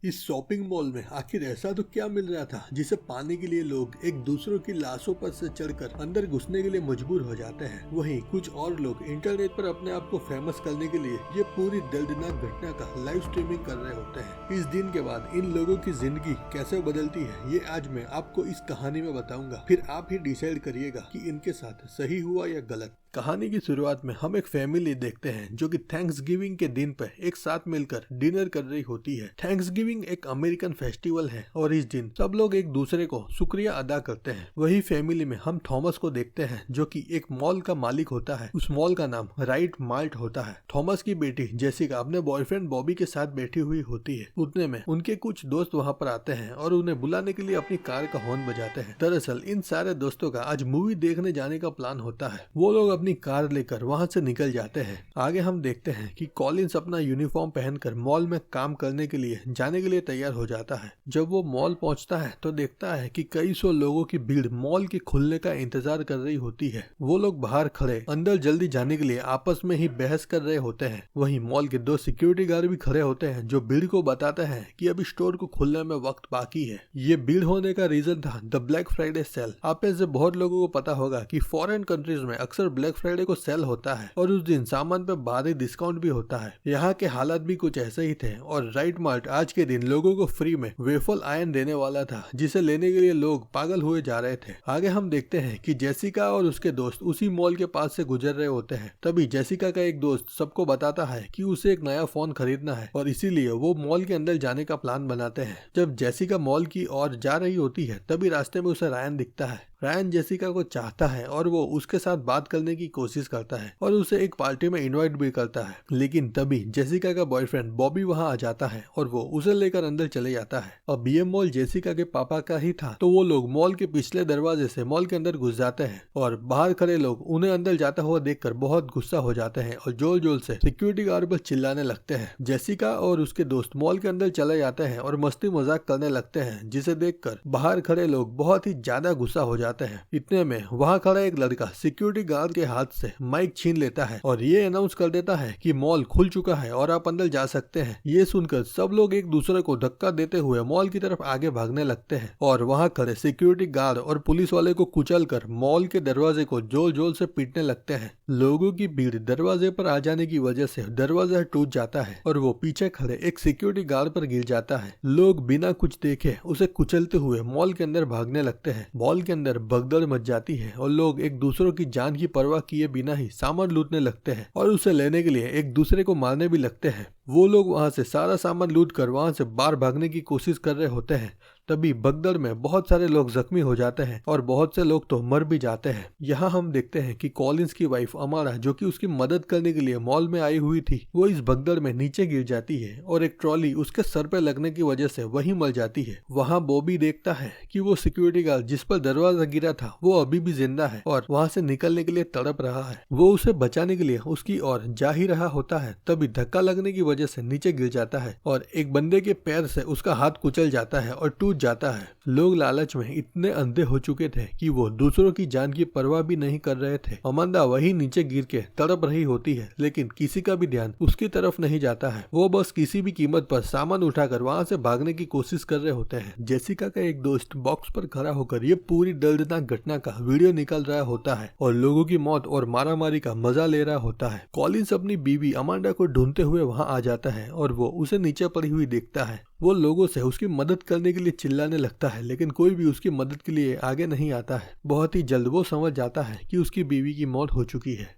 इस shopping mall में आखिर ऐसा तो क्या मिल रहा था जिसे पाने के लिए लोग एक दूसरों की लाशों पर से चढ़कर अंदर घुसने के लिए मजबूर हो जाते हैं। वहीं कुछ और लोग इंटरनेट पर अपने आप को फेमस करने के लिए ये पूरी दर्दनाक घटना का लाइव स्ट्रीमिंग कर रहे होते हैं। इस दिन के बाद इन लोगों की जिंदगी कैसे बदलती है, ये आज मैं आपको इस कहानी में बताऊंगा। फिर आप ही डिसाइड करिएगा कि इनके साथ सही हुआ या गलत। कहानी की शुरुआत में हम एक फैमिली देखते हैं जो कि थैंक्स गिविंग के दिन पर एक साथ मिलकर डिनर कर रही होती है। थैंक्स गिविंग एक अमेरिकन फेस्टिवल है और इस दिन सब लोग एक दूसरे को शुक्रिया अदा करते हैं। वही फैमिली में हम थॉमस को देखते हैं जो कि एक मॉल का मालिक होता है। उस मॉल का नाम राइट मार्ट होता है। थॉमस की बेटी जेसिका अपने बॉयफ्रेंड बॉबी के साथ बैठी हुई होती है। उतने में उनके कुछ दोस्त वहाँ पर आते हैं और उन्हें बुलाने के लिए अपनी कार का हॉर्न बजाते हैं। दरअसल इन सारे दोस्तों का आज मूवी देखने जाने का प्लान होता है। वो लोग अपनी कार लेकर वहां से निकल जाते हैं। आगे हम देखते हैं कि कॉलिंस अपना यूनिफॉर्म पहनकर मॉल में काम करने के लिए जाने के लिए तैयार हो जाता है। जब वो मॉल पहुंचता है तो देखता है कि कई सौ लोगों की भीड़ मॉल के खुलने का इंतजार कर रही होती है। वो लोग बाहर खड़े अंदर जल्दी जाने के लिए आपस में ही बहस कर रहे होते हैं। वहीं मॉल के दो सिक्योरिटी गार्ड भी खड़े होते हैं जो भीड़ को बताते हैं कि अभी स्टोर को खुलने में वक्त बाकी है। ये भीड़ होने का रीजन था द ब्लैक फ्राइडे सेल। आप में से बहुत लोगों को पता होगा कि फॉरेन कंट्रीज में अक्सर ब्लैक फ्राइडे को सेल होता है और उस दिन सामान पे भारी डिस्काउंट भी होता है। यहाँ के हालात भी कुछ ऐसे ही थे और राइट मार्ट आज के दिन लोगों को फ्री में वेफल आयन देने वाला था जिसे लेने के लिए लोग पागल हुए जा रहे थे। आगे हम देखते हैं कि जेसिका और उसके दोस्त उसी मॉल के पास से गुजर रहे होते हैं। तभी जेसिका का एक दोस्त सबको बताता है कि उसे एक नया फोन खरीदना है और इसीलिए वो मॉल के अंदर जाने का प्लान बनाते हैं। जब जेसिका मॉल की ओर जा रही होती है तभी रास्ते में उसे रायन दिखता है। रायन जेसिका को चाहता है और वो उसके साथ बात करने की कोशिश करता है और उसे एक पार्टी में इनवाइट भी करता है। लेकिन तभी जेसिका का बॉयफ्रेंड बॉबी वहां आ जाता है और वो उसे लेकर अंदर चले जाता है। अब ये मॉल जेसिका के पापा का ही था तो वो लोग मॉल के पिछले दरवाजे से मॉल के अंदर घुस जाते हैं और बाहर खड़े लोग उन्हें अंदर जाता हुआ देखकर बहुत गुस्सा हो जाते हैं और जोर जोर से सिक्योरिटी गार्ड पर चिल्लाने लगते हैं। जेसिका और उसके दोस्त मॉल के अंदर चले जाते हैं और मस्ती मजाक करने लगते हैं जिसे देखकर बाहर खड़े लोग बहुत ही ज्यादा गुस्सा हो जाते हैं। इतने में वहां खड़ा एक लड़का सिक्योरिटी गार्ड के हाथ से माइक छीन लेता है और ये अनाउंस कर देता है कि मॉल खुल चुका है और आप अंदर जा सकते हैं। ये सुनकर सब लोग एक दूसरे को धक्का देते हुए मॉल की तरफ आगे भागने लगते हैं और वहां खड़े सिक्योरिटी गार्ड और पुलिस वाले को कुचलकर मॉल के दरवाजे को जोर जोर से पीटने लगते हैं। लोगों की भीड़ दरवाजे पर आ जाने की वजह से दरवाजा टूट जाता है और वो पीछे खड़े एक सिक्योरिटी गार्ड पर गिर जाता है। लोग बिना कुछ देखे उसे कुचलते हुए मॉल के अंदर भागने लगते हैं। मॉल के अंदर भगदड़ मच जाती है और लोग एक दूसरों की जान की परवाह किए बिना ही सामान लूटने लगते हैं और उसे लेने के लिए एक दूसरे को मारने भी लगते हैं। वो लोग वहां से सारा सामान लूट कर वहां से बाहर भागने की कोशिश कर रहे होते हैं। तभी भगदड़ में बहुत सारे लोग जख्मी हो जाते हैं और बहुत से लोग तो मर भी जाते हैं। यहाँ हम देखते हैं कि कॉलिंस की वाइफ अमारा जो कि उसकी मदद करने के लिए मॉल में आई हुई थी वो इस भगदड़ में नीचे गिर जाती है और एक ट्रॉली उसके सर पे लगने की वजह से वही मर जाती है। वहाँ बॉबी देखता है कि वो सिक्योरिटी गार्ड जिस पर दरवाजा गिरा था वो अभी भी जिंदा है और वहाँ से निकलने के लिए तड़प रहा है। वो उसे बचाने के लिए उसकी ओर जा ही रहा होता है तभी धक्का लगने की वजह से नीचे गिर जाता है और एक बंदे के पैर से उसका हाथ कुचल जाता है और टूट जाता है। लोग लालच में इतने अंधे हो चुके थे कि वो दूसरों की जान की परवाह भी नहीं कर रहे थे। अमांडा वही नीचे गिर के तड़प रही होती है लेकिन किसी का भी ध्यान उसकी तरफ नहीं जाता है। वो बस किसी भी कीमत पर सामान उठाकर वहां से भागने की कोशिश कर रहे होते हैं। जेसिका का एक दोस्त बॉक्स पर खड़ा होकर ये पूरी दर्दनाक घटना का वीडियो निकाल रहा होता है और लोगों की मौत और मारामारी का मजा ले रहा होता है। कॉलिंस अपनी बीवी अमांडा को ढूंढते हुए वहां आ जाता है और वो उसे नीचे पड़ी हुई देखता है। वो लोगों से उसकी मदद करने के लिए चिल्लाने लगता है लेकिन कोई भी उसकी मदद के लिए आगे नहीं आता है। बहुत ही जल्द वो समझ जाता है कि उसकी बीवी की मौत हो चुकी है।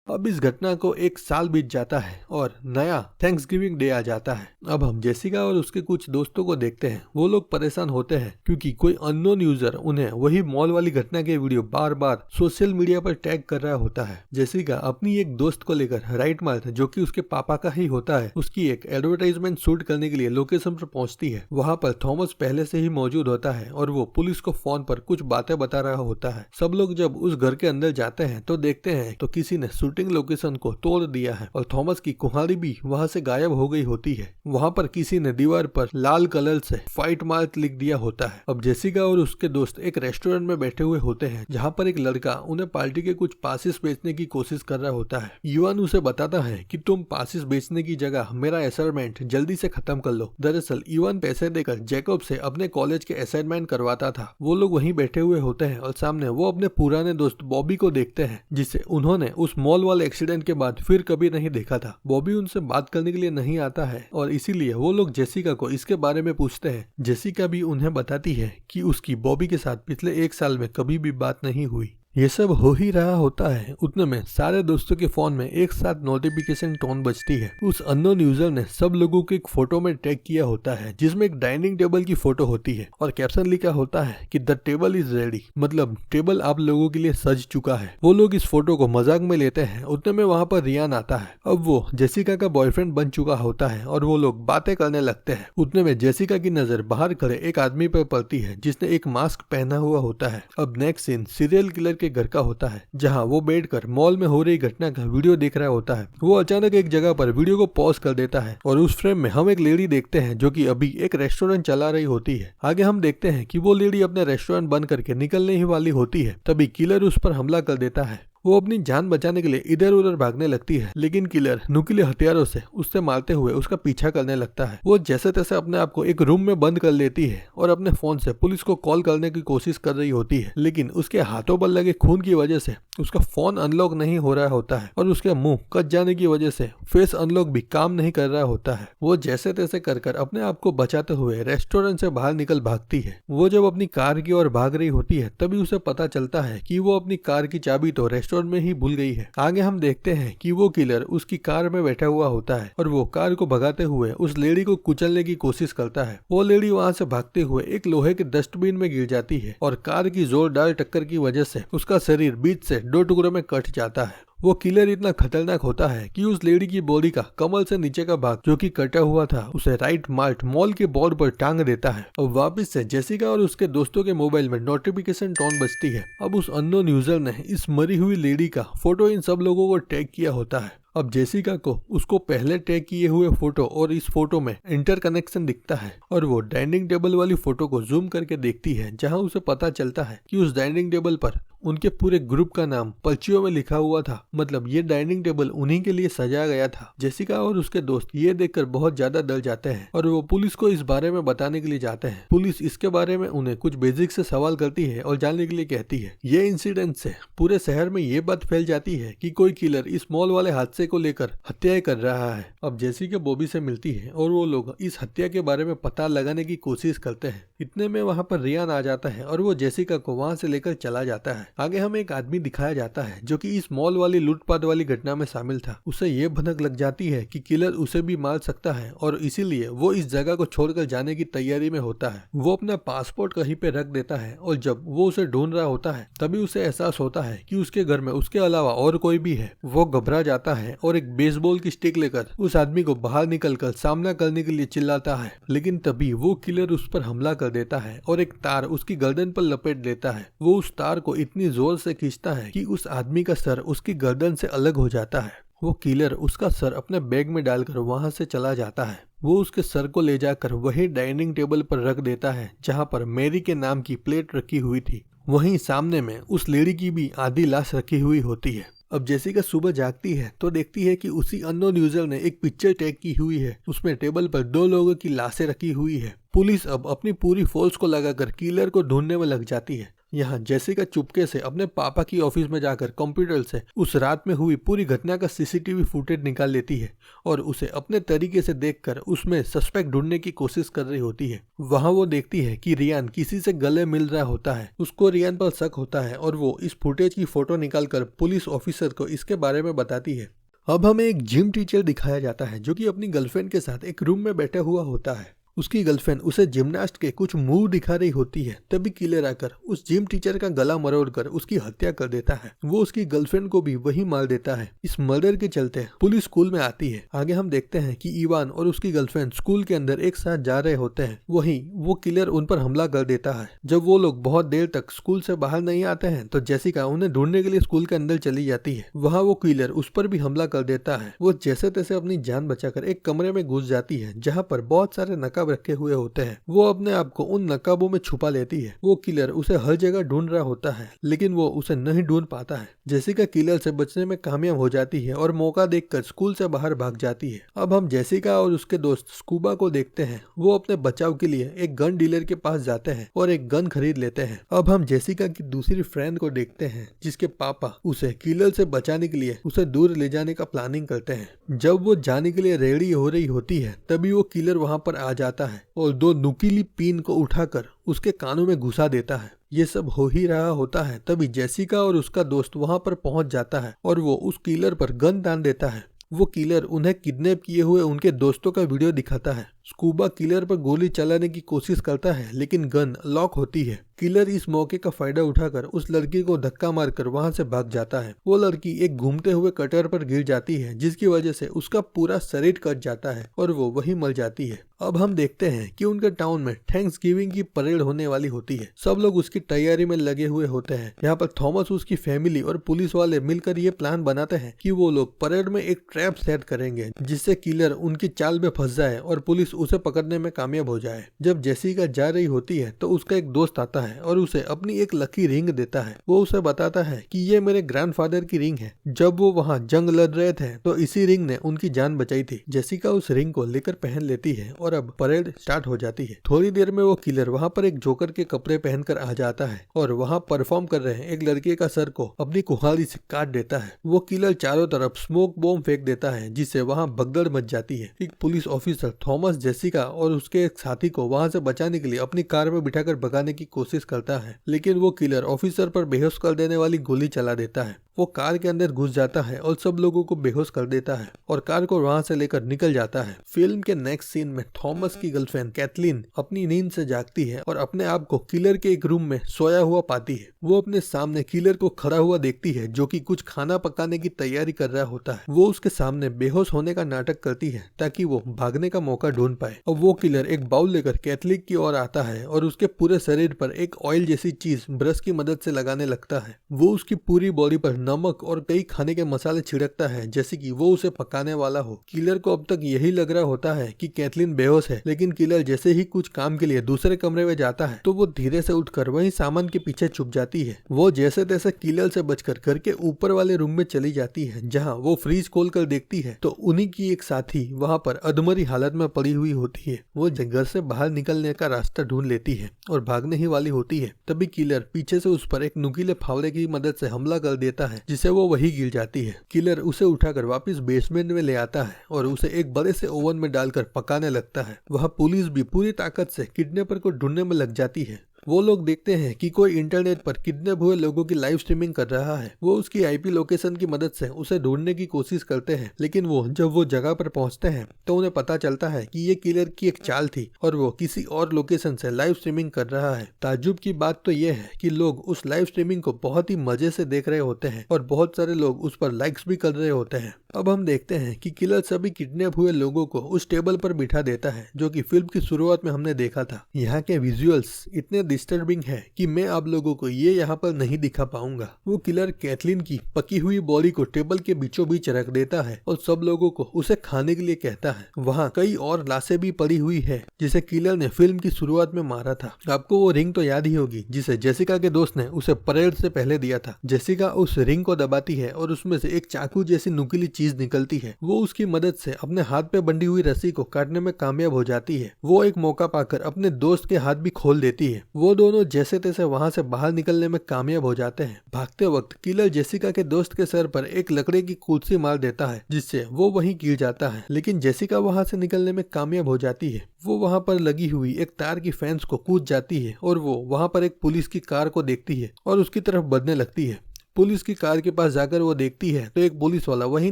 अब इस घटना को एक साल बीत जाता है और नया थैंक्सगिविंग डे आ जाता है। अब हम जेसिका और उसके कुछ दोस्तों को देखते हैं। वो लोग परेशान होते हैं क्योंकि कोई अननोन यूजर उन्हें वही मॉल वाली घटना के वीडियो बार बार सोशल मीडिया पर टैग कर रहा होता है। जेसिका अपनी एक दोस्त को लेकर राइट मार्ट जो कि उसके पापा का ही होता है उसकी एक एडवर्टाइजमेंट शूट करने के लिए लोकेशन पर पहुंचती है। वहां पर थॉमस पहले से ही मौजूद होता है और वो पुलिस को फोन पर कुछ बातें बता रहा होता है। सब लोग जब उस घर के अंदर जाते हैं तो देखते हैं तो किसी ने शूटिंग लोकेशन को तोड़ दिया है और थॉमस की कुल्हाड़ी भी वहाँ से गायब हो गई होती है। वहाँ पर किसी ने दीवार पर लाल कलर से फाइट मार्क लिख दिया होता है। अब जेसिका और उसके दोस्त एक रेस्टोरेंट में बैठे हुए होते हैं जहाँ पर एक लड़का उन्हें पार्टी के कुछ पासिस बेचने की कोशिश कर रहा होता है। युवान उसे बताता है कि तुम पासिस बेचने की जगह मेरा असाइनमेंट जल्दी से खत्म कर लो। दरअसल युवान पैसे देकर जैकब से अपने कॉलेज के असाइनमेंट करवाता था। वो लोग वहीं बैठे हुए होते हैं और सामने वो अपने पुराने दोस्त बॉबी को देखते हैं जिसे उन्होंने उस मॉल वाले एक्सीडेंट के बाद फिर कभी नहीं देखा था। बॉबी उनसे बात करने के लिए नहीं आता है और इसीलिए वो लोग जेसिका को इसके बारे में पूछते हैं। जेसिका भी उन्हें बताती है कि उसकी बॉबी के साथ पिछले 1 साल में कभी भी बात नहीं हुई। ये सब हो ही रहा होता है, उतने में सारे दोस्तों के फोन में एक साथ नोटिफिकेशन टोन बजती है। उस अननोन यूजर ने सब लोगों को एक फोटो में टैग किया होता है जिसमें एक डाइनिंग टेबल की फोटो होती है और कैप्शन लिखा होता है कि द टेबल इज रेडी, मतलब टेबल आप लोगों के लिए सज चुका है। वो लोग इस फोटो को मजाक में लेते हैं। उतने में वहाँ पर रियान आता है। अब वो जेसिका का बॉयफ्रेंड बन चुका होता है और वो लोग बातें करने लगते हैं। उतने में जेसिका की नजर बाहर खड़े एक आदमी पर पड़ती है जिसने एक मास्क पहना हुआ होता है। अब नेक्स्ट सीन सीरियल किलर के घर का होता है जहां वो बैठकर मॉल में हो रही घटना का वीडियो देख रहा होता है। वो अचानक एक जगह पर वीडियो को पॉज कर देता है और उस फ्रेम में हम एक लेडी देखते हैं जो कि अभी एक रेस्टोरेंट चला रही होती है। आगे हम देखते हैं कि वो लेडी अपने रेस्टोरेंट बंद करके निकलने ही वाली होती है, तभी किलर उस पर हमला कर देता है। वो अपनी जान बचाने के लिए इधर उधर भागने लगती है लेकिन किलर नुकीले हथियारों से उससे मारते हुए उसका पीछा करने लगता है। वो जैसे तैसे अपने आप को एक रूम में बंद कर लेती है और अपने फोन से पुलिस को कॉल करने की कोशिश कर रही होती है, लेकिन उसके हाथों पर लगे खून की वजह से उसका फोन अनलॉक नहीं हो रहा होता है और उसके मुंह कट जाने की वजह से फेस अनलॉक भी काम नहीं कर रहा होता है। वो जैसे तैसे कर अपने आप को बचाते हुए रेस्टोरेंट से बाहर निकल भागती है। वो जब अपनी कार की ओर भाग रही होती है तभी उसे पता चलता है कि वो अपनी कार की चाबी तो रेस्टोरेंट में ही भूल गई है। आगे हम देखते हैं कि वो किलर उसकी कार में बैठा हुआ होता है और वो कार को भगाते हुए उस लेडी को कुचलने की कोशिश करता है। वो लेडी वहां से भागते हुए एक लोहे के डस्टबिन में गिर जाती है और कार की जोरदार टक्कर की वजह से उसका शरीर बीच से 2 टुकड़ों में कट जाता है। वो किलर इतना खतरनाक होता है कि उस लेडी की बॉडी का कमर से नीचे का भाग जो कि कटा हुआ था उसे राइट मार्ट मॉल के बोर्ड पर टांग देता है। और वापस से जेसिका और उसके दोस्तों के मोबाइल में नोटिफिकेशन टोन बजती है। अब उस अननोन यूजर ने इस मरी हुई लेडी का फोटो इन सब लोगों को टैग किया होता है। अब जेसिका को उसको पहले टैग किए हुए फोटो और इस फोटो में इंटरकनेक्शन दिखता है और वो डाइनिंग टेबल वाली फोटो को जूम करके देखती है जहां उसे पता चलता है कि उस डाइनिंग टेबल पर उनके पूरे ग्रुप का नाम पर्चियों में लिखा हुआ था, मतलब ये डाइनिंग टेबल उन्हीं के लिए सजाया गया था। जेसिका और उसके दोस्त ये देखकर बहुत ज्यादा डर जाते हैं और वो पुलिस को इस बारे में बताने के लिए जाते हैं। पुलिस इसके बारे में उन्हें कुछ बेसिक से सवाल करती है और जानने के लिए कहती है। ये इंसिडेंट से पूरे शहर में ये बात फैल जाती है कि कोई किलर इस मॉल वाले हादसे को लेकर हत्याएं कर रहा है। अब जेसिका बॉबी से मिलती है और वो लोग इस हत्या के बारे में पता लगाने की कोशिश करते हैं। इतने में वहाँ पर रियान आ जाता है और वो जेसिका को वहाँ से लेकर चला जाता है। आगे हमें एक आदमी दिखाया जाता है जो कि इस मॉल वाली लूटपाट वाली घटना में शामिल था। उसे ये भनक लग जाती है कि किलर उसे भी मार सकता है और इसीलिए वो इस जगह को छोड़कर जाने की तैयारी में होता है। वो अपना पासपोर्ट कहीं पे रख देता है और जब वो उसे ढूंढ रहा होता है तभी उसे एहसास होता है कि उसके घर में उसके अलावा और कोई भी है। वो घबरा जाता है और एक बेसबॉल की स्टिक लेकर उस आदमी को बाहर निकलकर सामना करने के लिए चिल्लाता है, लेकिन तभी वो किलर उस पर हमला कर देता है और एक तार उसकी गर्दन पर लपेट देता है। वो उस तार को इतनी जोर से खींचता है कि उस आदमी का सर उसकी गर्दन से अलग हो जाता है। वो किलर उसका सर अपने बैग में डालकर वहां से चला जाता है। वो उसके सर को ले जाकर वही डाइनिंग टेबल पर रख देता है जहां पर मैरी के नाम की प्लेट रखी हुई थी। वहीं सामने में उस लेडी की भी आधी लाश रखी हुई होती है। अब जेसिका सुबह जागती है तो देखती है कि उसी अननोन यूजर ने एक पिक्चर टैग की हुई है। उसमें टेबल पर 2 लोगों की लाशें रखी हुई है। पुलिस अब अपनी पूरी फोर्स को लगाकर किलर को ढूंढने में लग जाती है। यहाँ जेसिका चुपके से अपने पापा की ऑफिस में जाकर कंप्यूटर से उस रात में हुई पूरी घटना का सीसीटीवी फुटेज निकाल लेती है और उसे अपने तरीके से देखकर उसमें सस्पेक्ट ढूंढने की कोशिश कर रही होती है। वहाँ वो देखती है कि रियान किसी से गले मिल रहा होता है। उसको रियान पर शक होता है और वो इस फुटेज की फोटो निकालकर पुलिस ऑफिसर को इसके बारे में बताती है। अब हमें एक जिम टीचर दिखाया जाता है जो कि अपनी गर्लफ्रेंड के साथ एक रूम में बैठा हुआ होता है। उसकी गर्लफ्रेंड उसे जिम्नास्ट के कुछ मूव दिखा रही होती है। तभी किलर आकर उस जिम टीचर का गला मरोड़कर उसकी हत्या कर देता है। वो उसकी गर्लफ्रेंड को भी वही मार देता है। इस मर्डर के चलते पुलिस स्कूल में आती है। आगे हम देखते हैं कि इवान और उसकी गर्लफ्रेंड स्कूल के अंदर एक साथ जा रहे होते हैं। वहीं वो किलर उन पर हमला कर देता है। जब वो लोग बहुत देर तक स्कूल से बाहर नहीं आते हैं तो जेसिका उन्हें ढूंढने के लिए स्कूल के अंदर चली जाती है। वहाँ वो किलर उस पर भी हमला कर देता है। वो जैसे तैसे अपनी जान बचाकर एक कमरे में घुस जाती है जहाँ पर बहुत सारे नकाब रखे हुए होते हैं। वो अपने आप को उन नकाबों में छुपा लेती है। वो किलर उसे हर जगह ढूंढ रहा होता है लेकिन वो उसे नहीं ढूंढ पाता है। जेसिका किलर से बचने में कामयाब हो जाती है और मौका देखकर स्कूल से बाहर भाग जाती है। अब हम जेसिका और उसके दोस्त स्कूबा को देखते हैं। वो अपने बचाव के लिए एक गन डीलर के पास जाते हैं और एक गन खरीद लेते हैं। अब हम जेसिका की दूसरी फ्रेंड को देखते हैं जिसके पापा उसे किलर से बचाने के लिए उसे दूर ले जाने का प्लानिंग करते हैं। जब वो जाने के लिए रेडी हो रही होती है तभी वो किलर वहां पर आ जाता है और दो नुकीली पिन को उठाकर उसके कानों में घुसा देता है। ये सब हो ही रहा होता है तभी जेसिका और उसका दोस्त वहां पर पहुंच जाता है और वो उस किलर पर गन तान देता है। वो किलर उन्हें किडनैप किए हुए उनके दोस्तों का वीडियो दिखाता है। स्कूबा किलर पर गोली चलाने की कोशिश करता है लेकिन गन लॉक होती है। किलर इस मौके का फायदा उठाकर उस लड़की को धक्का मारकर वहां से भाग जाता है। वो लड़की एक घूमते हुए कटर पर गिर जाती है जिसकी वजह से उसका पूरा शरीर कट जाता है और वो वहीं मर जाती है। अब हम देखते हैं कि उनके टाउन में थैंक्स गिविंग की परेड होने वाली होती है। सब लोग उसकी तैयारी में लगे हुए होते हैं। यहाँ पर थॉमस, उसकी फैमिली और पुलिस वाले मिलकर ये प्लान बनाते हैं कि वो लोग परेड में एक ट्रैप सेट करेंगे जिससे किलर उनकी चाल में फंस जाए और पुलिस उसे पकड़ने में कामयाब हो जाए। जब जेसिका जा रही होती है तो उसका एक दोस्त आता है और उसे अपनी एक लकी रिंग देता है। वो उसे बताता है कि ये मेरे ग्रैंडफादर की रिंग है। जब वो वहाँ जंग लड़ रहे थे तो इसी रिंग ने उनकी जान बचाई थी। जेसिका उस रिंग को लेकर पहन लेती है और अब परेड स्टार्ट हो जाती है। थोड़ी देर में वो किलर वहाँ पर एक जोकर के कपड़े पहनकर आ जाता है और वहाँ परफॉर्म कर रहे एक लड़के का सर को अपनी कुल्हाड़ी से काट देता है। वो किलर चारों तरफ स्मोक बॉम्ब फेंक देता है जिससे वहाँ भगदड़ मच जाती है। एक पुलिस ऑफिसर थॉमस जेसिका और उसके एक साथी को वहाँ से बचाने के लिए अपनी कार में बिठाकर भगाने की कोशिश करता है लेकिन वो किलर ऑफिसर पर बेहोश कर देने वाली गोली चला देता है। वो कार के अंदर घुस जाता है और सब लोगों को बेहोश कर देता है और कार को वहां से लेकर निकल जाता है। फिल्म के नेक्स्ट सीन में थॉमस की गर्लफ्रेंड कैथलीन अपनी नींद से जागती है और अपने आप को किलर के एक रूम में सोया हुआ पाती है। वो अपने सामने किलर को खड़ा हुआ देखती है जो कि कुछ खाना पकाने की तैयारी कर रहा होता है। वो उसके सामने बेहोश होने का नाटक करती है ताकि वो भागने का मौका ढूंढ पाए। और वो किलर एक बाउल लेकर कैथलीन की ओर आता है और उसके पूरे शरीर पर एक ऑयल जैसी चीज ब्रश की मदद से लगाने लगता है। वो उसकी पूरी बॉडी पर नमक और कई खाने के मसाले छिड़कता है जैसे कि वो उसे पकाने वाला हो। किलर को अब तक यही लग रहा होता है कि कैथलीन बेहोश है लेकिन किलर जैसे ही कुछ काम के लिए दूसरे कमरे में जाता है तो वो धीरे से उठकर वही सामान के पीछे छुप जाती है। वो जैसे तैसे किलर से बचकर घर के ऊपर वाले रूम में चली जाती है जहाँ वो फ्रीज खोल कर देखती है तो उन्हीं की एक साथी वहाँ पर अधमरी हालत में पड़ी हुई होती है। वो घर से बाहर निकलने का रास्ता ढूंढ लेती है और भागने ही वाली होती है। तभी किलर पीछे से उस पर एक नुकीले फावड़े की मदद से हमला कर देता है जिसे वो वही गिर जाती है। किलर उसे उठाकर वापस बेसमेंट में ले आता है और उसे एक बड़े से ओवन में डालकर पकाने लगता है। वह पुलिस भी पूरी ताकत से किडनैपर को ढूंढने में लग जाती है। वो लोग देखते हैं कि कोई इंटरनेट पर किडनैप हुए लोगों की लाइव स्ट्रीमिंग कर रहा है। वो उसकी आईपी लोकेशन की मदद से उसे ढूंढने की कोशिश करते हैं लेकिन जब वो जगह पर पहुंचते हैं तो उन्हें पता चलता है कि ये किलर की एक चाल थी और वो किसी और लोकेशन से लाइव स्ट्रीमिंग कर रहा है। ताज्जुब की बात तो ये है कि लोग उस लाइव स्ट्रीमिंग को बहुत ही मजे से देख रहे होते हैं और बहुत सारे लोग उस पर लाइक्स भी कर रहे होते हैं। अब हम देखते हैं कि किलर सभी किडनैप हुए लोगों को उस टेबल पर बिठा देता है जो कि फिल्म की शुरुआत में हमने देखा था। यहाँ के विजुअल्स इतने डिस्टर्बिंग है कि मैं आप लोगों को ये यहाँ पर नहीं दिखा पाऊंगा। वो किलर कैथलीन की पकी हुई बॉडी को टेबल के बीचों बीच रख देता है और सब लोगों को उसे खाने के लिए कहता है। वहाँ कई और लाशें भी पड़ी हुई है जिसे किलर ने फिल्म की शुरुआत में मारा था। आपको वो रिंग तो याद ही होगी जिसे जेसिका के दोस्त ने उसे परेड से पहले दिया था। जेसिका उस रिंग को दबाती है और उसमें से एक चाकू जैसी नुकीली चीज निकलती है। वो उसकी मदद से अपने हाथ पे बंधी हुई रस्सी को काटने में कामयाब हो जाती है। वो एक मौका पाकर अपने दोस्त के हाथ भी खोल देती है। वो दोनों जैसे तैसे वहां से बाहर निकलने में कामयाब हो जाते हैं। भागते वक्त किलर जेसिका के दोस्त के सर पर एक लकड़ी की कुर्सी मार देता है जिससे वो वहीं गिर जाता है लेकिन जेसिका वहां से निकलने में कामयाब हो जाती है। वो वहां पर लगी हुई एक तार की फेंस को कूद जाती है और वो वहां पर एक पुलिस की कार को देखती है और उसकी तरफ बढ़ने लगती है। पुलिस की कार के पास जाकर वो देखती है तो एक पुलिस वाला वहीं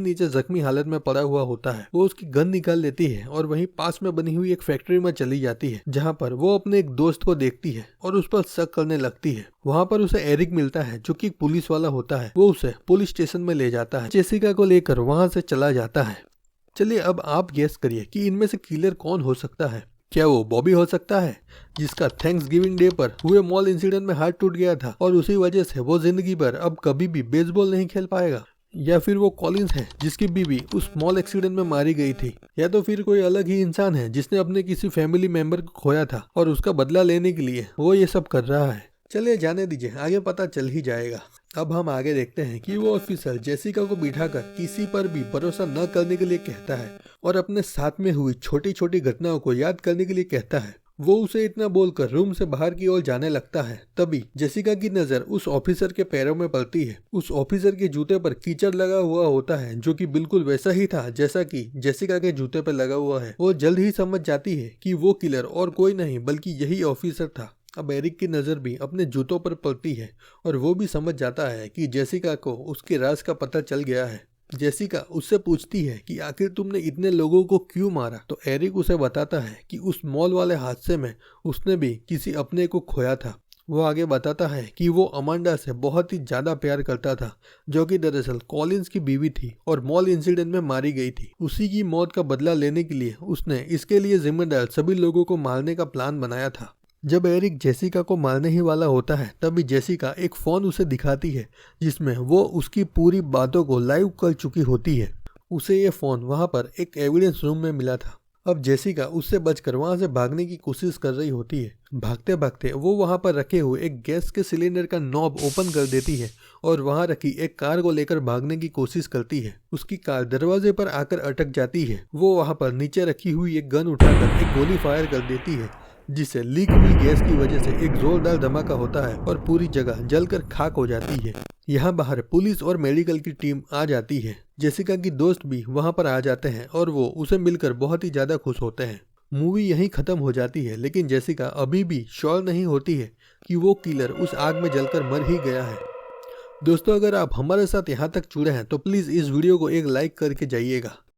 नीचे जख्मी हालत में पड़ा हुआ होता है। वो उसकी गन निकाल लेती है और वहीं पास में बनी हुई एक फैक्ट्री में चली जाती है, जहाँ पर वो अपने एक दोस्त को देखती है और उस पर शक करने लगती है। वहाँ पर उसे एरिक मिलता है जो कि एक पुलिस वाला होता है। वो उसे पुलिस स्टेशन में ले जाता है, जेसिका को लेकर वहाँ से चला जाता है। चलिए अब आप गेस करिए कि इनमें से किलर कौन हो सकता है। क्या वो बॉबी हो सकता है, जिसका थैंक्सगिविंग डे पर हुए मॉल इंसिडेंट में हाथ टूट गया था और उसी वजह से वो जिंदगी भर अब कभी भी बेसबॉल नहीं खेल पाएगा? या फिर वो कॉलिंस है जिसकी बीवी उस मॉल एक्सीडेंट में मारी गई थी? या तो फिर कोई अलग ही इंसान है जिसने अपने किसी फैमिली मेंबर को खोया था और उसका बदला लेने के लिए वो ये सब कर रहा है? चलिए जाने दीजिए, आगे पता चल ही जाएगा। अब हम आगे देखते हैं कि वो ऑफिसर जेसिका को बिठाकर किसी पर भी भरोसा न करने के लिए कहता है और अपने साथ में हुई छोटी छोटी घटनाओं को याद करने के लिए कहता है। वो उसे इतना बोलकर रूम से बाहर की ओर जाने लगता है। तभी जेसिका की नजर उस ऑफिसर के पैरों में पड़ती है। उस ऑफिसर के जूते पर कीचड़ लगा हुआ होता है, जो कि बिल्कुल वैसा ही था जैसा कि जेसिका के जूते पर लगा हुआ है। वो जल्द ही समझ जाती है कि वो किलर और कोई नहीं बल्कि यही ऑफिसर था। अब एरिक की नज़र भी अपने जूतों पर पड़ती है और वो भी समझ जाता है कि जेसिका को उसके राज का पता चल गया है। जेसिका उससे पूछती है कि आखिर तुमने इतने लोगों को क्यों मारा? तो एरिक उसे बताता है कि उस मॉल वाले हादसे में उसने भी किसी अपने को खोया था। वो आगे बताता है कि वो अमांडा से बहुत ही ज़्यादा प्यार करता था, जो कि दरअसल कॉलिंस की बीवी थी और मॉल इंसिडेंट में मारी गई थी। उसी की मौत का बदला लेने के लिए उसने इसके लिए जिम्मेदार सभी लोगों को मारने का प्लान बनाया था। जब एरिक जेसिका को मारने ही वाला होता है तभी जेसिका एक फ़ोन उसे दिखाती है, जिसमें वो उसकी पूरी बातों को लाइव कर चुकी होती है। उसे ये फ़ोन वहाँ पर एक एविडेंस रूम में मिला था। अब जेसिका उससे बचकर वहाँ से भागने की कोशिश कर रही होती है। भागते भागते वो वहाँ पर रखे हुए एक गैस के सिलेंडर का नॉब ओपन कर देती है और वहाँ रखी एक कार को लेकर भागने की कोशिश करती है। उसकी कार दरवाजे पर आकर अटक जाती है। वो वहाँ पर नीचे रखी हुई एक गन उठाकर एक गोली फायर कर देती है, जिससे लीक हुई गैस की वजह से एक जोरदार धमाका होता है और पूरी जगह जलकर खाक हो जाती है। यहाँ बाहर पुलिस और मेडिकल की टीम आ जाती है। जेसिका की दोस्त भी वहाँ पर आ जाते हैं और वो उसे मिलकर बहुत ही ज़्यादा खुश होते हैं। मूवी यहीं ख़त्म हो जाती है, लेकिन जेसिका अभी भी श्योर नहीं होती है कि वो किलर उस आग में जलकर मर ही गया है। दोस्तों, अगर आप हमारे साथ यहाँ तक जुड़े हैं तो प्लीज़ इस वीडियो को एक लाइक करके जाइएगा।